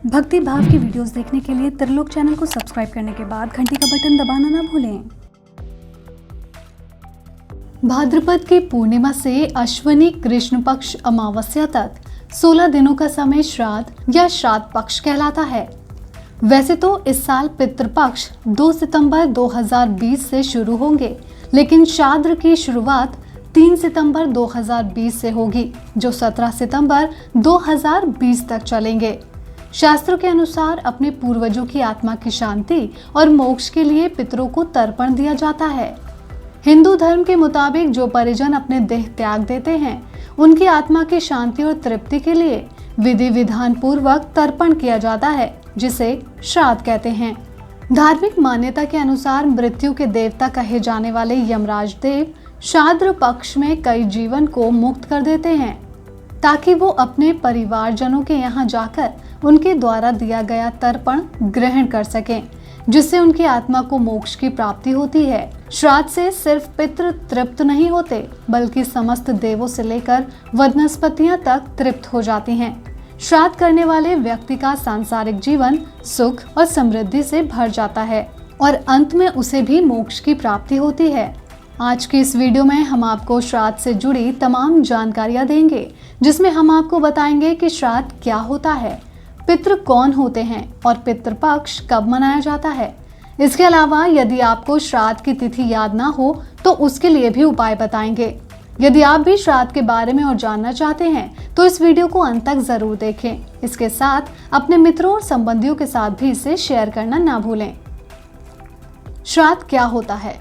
भक्ति भाव की वीडियोस देखने के लिए त्रिलोक चैनल को सब्सक्राइब करने के बाद घंटी का बटन दबाना ना भूलें। भाद्रपद की पूर्णिमा से अश्विनी कृष्ण पक्ष अमावस्या तक 16 दिनों का समय श्राद्ध या श्राद्ध पक्ष कहलाता है। वैसे तो इस साल पितृपक्ष 2 सितंबर 2020 से शुरू होंगे, लेकिन श्राद्ध की शुरुआत 3 सितंबर 2020 से होगी, जो 17 सितंबर 2020 तक चलेंगे। शास्त्रों के अनुसार अपने पूर्वजों की आत्मा की शांति और मोक्ष के लिए पितरों को तर्पण दिया जाता है। हिंदू धर्म के मुताबिक जो परिजन अपने देह त्याग देते हैं, उनकी आत्मा की शांति और तृप्ति के लिए विधि विधान पूर्वक तर्पण किया जाता है, जिसे श्राद्ध कहते हैं। धार्मिक मान्यता के अनुसार मृत्यु के देवता कहे जाने वाले यमराज देव श्राद्ध पक्ष में कई जीवन को मुक्त कर देते हैं, ताकि वो अपने परिवारजनों के यहाँ जाकर उनके द्वारा दिया गया तर्पण ग्रहण कर सकें, जिससे उनकी आत्मा को मोक्ष की प्राप्ति होती है। श्राद्ध से सिर्फ पितृ तृप्त नहीं होते, बल्कि समस्त देवों से लेकर वनस्पतियां तक तृप्त हो जाती हैं। श्राद्ध करने वाले व्यक्ति का सांसारिक जीवन सुख और समृद्धि से भर जाता है और अंत में उसे भी मोक्ष की प्राप्ति होती है। आज की इस वीडियो में हम आपको श्राद्ध से जुड़ी तमाम जानकारियां देंगे, जिसमें हम आपको बताएंगे कि श्राद्ध क्या होता है, पितृ कौन होते हैं और पितृपक्ष कब मनाया जाता है। इसके अलावा यदि आपको श्राद्ध की तिथि याद ना हो तो उसके लिए भी उपाय बताएंगे। यदि आप भी श्राद्ध के बारे में और जानना चाहते हैं तो इस वीडियो को अंत तक जरूर देखें। इसके साथ अपने मित्रों और संबंधियों के साथ भी इसे शेयर करना ना भूलें। श्राद्ध क्या होता है?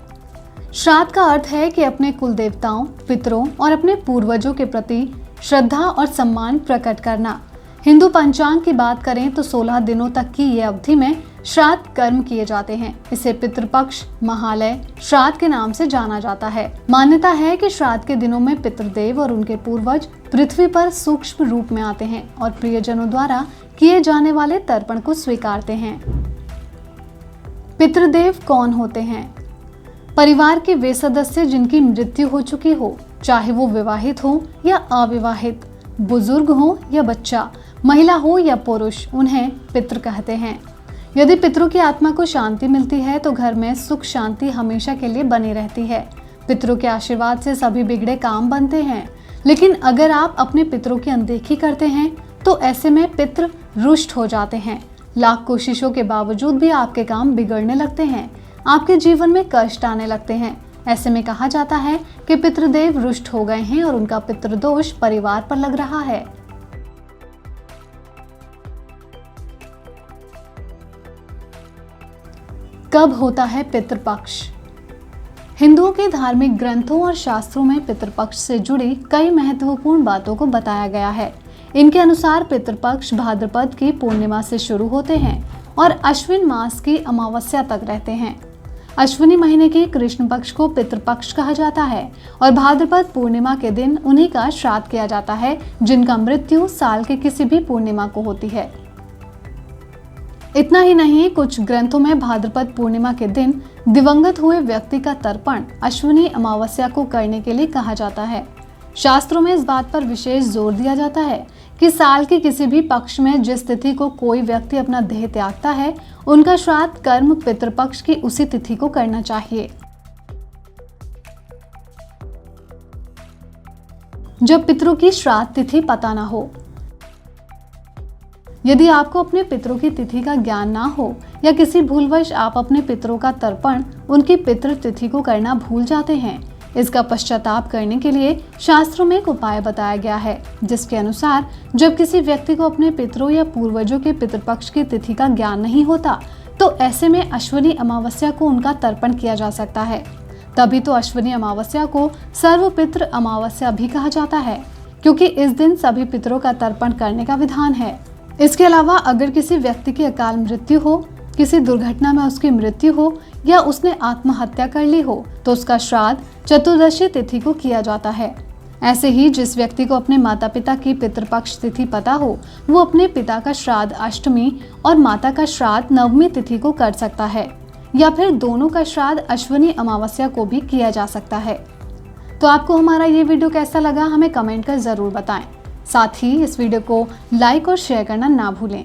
श्राद्ध का अर्थ है कि अपने कुल देवताओं, पितरों और अपने पूर्वजों के प्रति श्रद्धा और सम्मान प्रकट करना। हिंदू पंचांग की बात करें तो 16 दिनों तक की ये अवधि में श्राद्ध कर्म किए जाते हैं। इसे पितृपक्ष महालय श्राद्ध के नाम से जाना जाता है। मान्यता है कि श्राद्ध के दिनों में पितृदेव और उनके पूर्वज पृथ्वी पर सूक्ष्म रूप में आते हैं और प्रियजनों द्वारा किए जाने वाले तर्पण को स्वीकारते हैं। पितृदेव कौन होते हैं? परिवार के वे सदस्य जिनकी मृत्यु हो चुकी हो, चाहे वो विवाहित हो या अविवाहित, बुजुर्ग हो या बच्चा, महिला हो या पुरुष, उन्हें पितृ कहते हैं। यदि पितरों की आत्मा को शांति मिलती है तो घर में सुख शांति हमेशा के लिए बनी रहती है। पितरों के आशीर्वाद से सभी बिगड़े काम बनते हैं, लेकिन अगर आप अपने पितरों की अनदेखी करते हैं तो ऐसे में पितृ रुष्ट हो जाते हैं। लाख कोशिशों के बावजूद भी आपके काम बिगड़ने लगते हैं, आपके जीवन में कष्ट आने लगते हैं। ऐसे में कहा जाता है कि पितृदेव रुष्ट हो गए हैं और उनका पितृदोष परिवार पर लग रहा है। कब होता है पितृपक्ष? हिंदुओं के धार्मिक ग्रंथों और शास्त्रों में पितृपक्ष से जुड़ी कई महत्वपूर्ण बातों को बताया गया है। इनके अनुसार पितृपक्ष भाद्रपद की पूर्णिमा से शुरू होते हैं और अश्विन मास की अमावस्या तक रहते हैं। अश्विनी महीने की कृष्ण पक्ष को पितृपक्ष कहा जाता है और भाद्रपद पूर्णिमा के दिन उन्हीं का श्राद्ध किया जाता है, जिनका मृत्यु साल के किसी भी पूर्णिमा को होती है। इतना ही नहीं, कुछ ग्रंथों में भाद्रपद पूर्णिमा के दिन दिवंगत हुए व्यक्ति का तर्पण अश्विनी अमावस्या को करने के लिए कहा जाता है। शास्त्रों में इस बात पर विशेष जोर दिया जाता है कि साल के किसी भी पक्ष में जिस तिथि को कोई व्यक्ति अपना देह त्यागता है, उनका श्राद्ध कर्म पितृपक्ष की उसी तिथि को करना चाहिए। जब पितरों की श्राद्ध तिथि पता ना हो। यदि आपको अपने पितरों की तिथि का ज्ञान ना हो या किसी भूलवश आप अपने पितरों का तर्पण उनकी पितृ तिथि को करना भूल जाते हैं, इसका पश्चाताप करने के लिए शास्त्रों में एक उपाय बताया गया है, जिसके अनुसार जब किसी व्यक्ति को अपने पितरों या पूर्वजों के पितृपक्ष की तिथि का ज्ञान नहीं होता, तो ऐसे में अश्विनी अमावस्या को उनका तर्पण किया जा सकता है। तभी तो अश्विनी अमावस्या को सर्वपितृ अमावस्या भी कहा जाता है, क्योंकि इस दिन सभी पितरों का तर्पण करने का विधान है। इसके अलावा अगर किसी व्यक्ति की अकाल मृत्यु हो, किसी दुर्घटना में उसकी मृत्यु हो या उसने आत्महत्या कर ली हो, तो उसका श्राद्ध चतुर्दशी तिथि को किया जाता है। ऐसे ही जिस व्यक्ति को अपने माता पिता की पितृपक्ष तिथि पता हो, वो अपने पिता का श्राद्ध अष्टमी और माता का श्राद्ध नवमी तिथि को कर सकता है, या फिर दोनों का श्राद्ध अश्विनी अमावस्या को भी किया जा सकता है। तो आपको हमारा ये वीडियो कैसा लगा, हमें कमेंट कर जरूर बताएं। साथ ही इस वीडियो को लाइक और शेयर करना ना भूलें।